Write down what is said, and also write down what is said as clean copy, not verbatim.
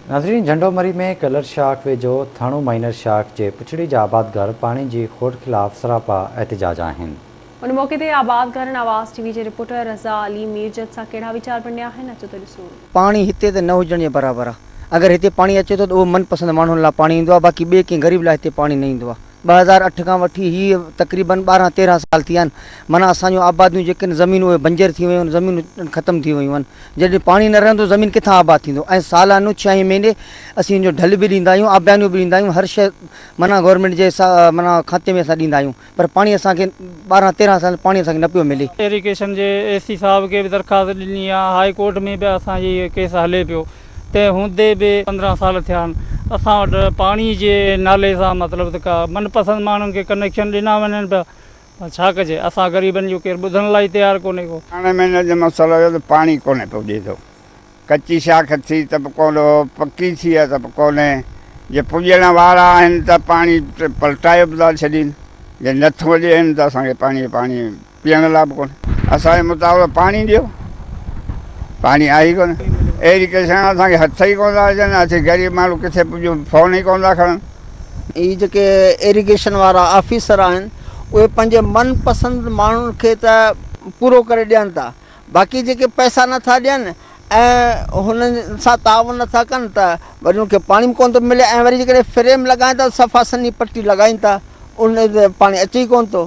नाज़रीन, झंडोमरी में कलर शाख वेझो थाणो माइनर शाख जे पुछड़ी जा आबादगार पानी जी खोट खिलाफ़ सरापा एहतजाज आहिनि। उन मौके ते आबादगारन आवाज़ टीवी जे रिपोर्टर रज़ा अली मीरजत सां कहिड़ा वीचार बणिया आहिनि, अचो त ॾिसो। पानी हिते त न हुजण जे बराबरि आहे। अगरि हिते पानी अचे थो त उहो मनपसंद माण्हुनि लाइ पानी ईंदो आहे, बाक़ी ॿिए कंहिं ग़रीब लाइ हिते पानी न ईंदो आहे। 2008 खां वठी हीअ तक़रीबन 12-13 साल थी विया आहिनि। माना असांजूं आबादियूं जेके आहिनि ज़मीनूं उहे बंजर थी वियूं आहिनि, ज़मीनूं ख़तमु थी वियूं आहिनि। जॾहिं पाणी न रहंदो ज़मीन किथां आबाद थींदो। ऐं सालानो 6 महीने असीं हिनजो ढल बि ॾींदा आहियूं, आबियानियूं बि ॾींदा आहियूं, हर शइ माना गवर्नमेंट जे माना खाते में असां ॾींदा आहियूं, पर पाणी असांखे 12-13 साल पाणी असांखे न पियो मिले। इरिगेशन जे AC साहब खे बि दरख़्वास्त ॾिनी आहे, हाई कोर्ट में बि असांजी केस हले पियो। तंहिं हूंदे बि 15 साल थिया आहिनि असां वटि पाणी जे नाले सां मतिलबु त का मनपसंद माण्हुनि खे कनेक्शन ॾिना वञनि पिया। छा कजे, असां ग़रीबनि जो केरु ॿुधण लाइ तयारु कोन्हे को। हाणे महीने जो मसइलो हुयो त पाणी कोन्हे पुॼे थो। कची शाख थी त बि कोन, पकी थी आहे त बि कोन्हे। जे पुॼण वारा आहिनि त पाणी पलटाए बि था छॾीनि, जे नथो ॾियनि त असांखे पाणी पीअण लाइ बि कोन्हे। असांजे मुताबिक़ पाणी ॾियो, पाणी आहे ई कोन्हे। इरिगेशन असांखे हथ ई कोन था अचनि, असीं ग़रीब माण्हू किथे पुॼूं, फ़ोन ई कोन था खणनि। इहे जेके इरिगेशन वारा ऑफिसर आहिनि उहे पंहिंजे मनपसंद माण्हुनि खे त पूरो करे ॾियनि था, बाक़ी जेके पैसा नथा ॾियनि ऐं हुननि सां तावन नथा कनि त वरी उनखे पाणी बि कोन थो मिले। ऐं वरी जेकॾहिं फ्रेम लॻाइनि था सफ़ा सन्ही पटी लॻाइनि था, उन ते पाणी अचे ई कोन थो।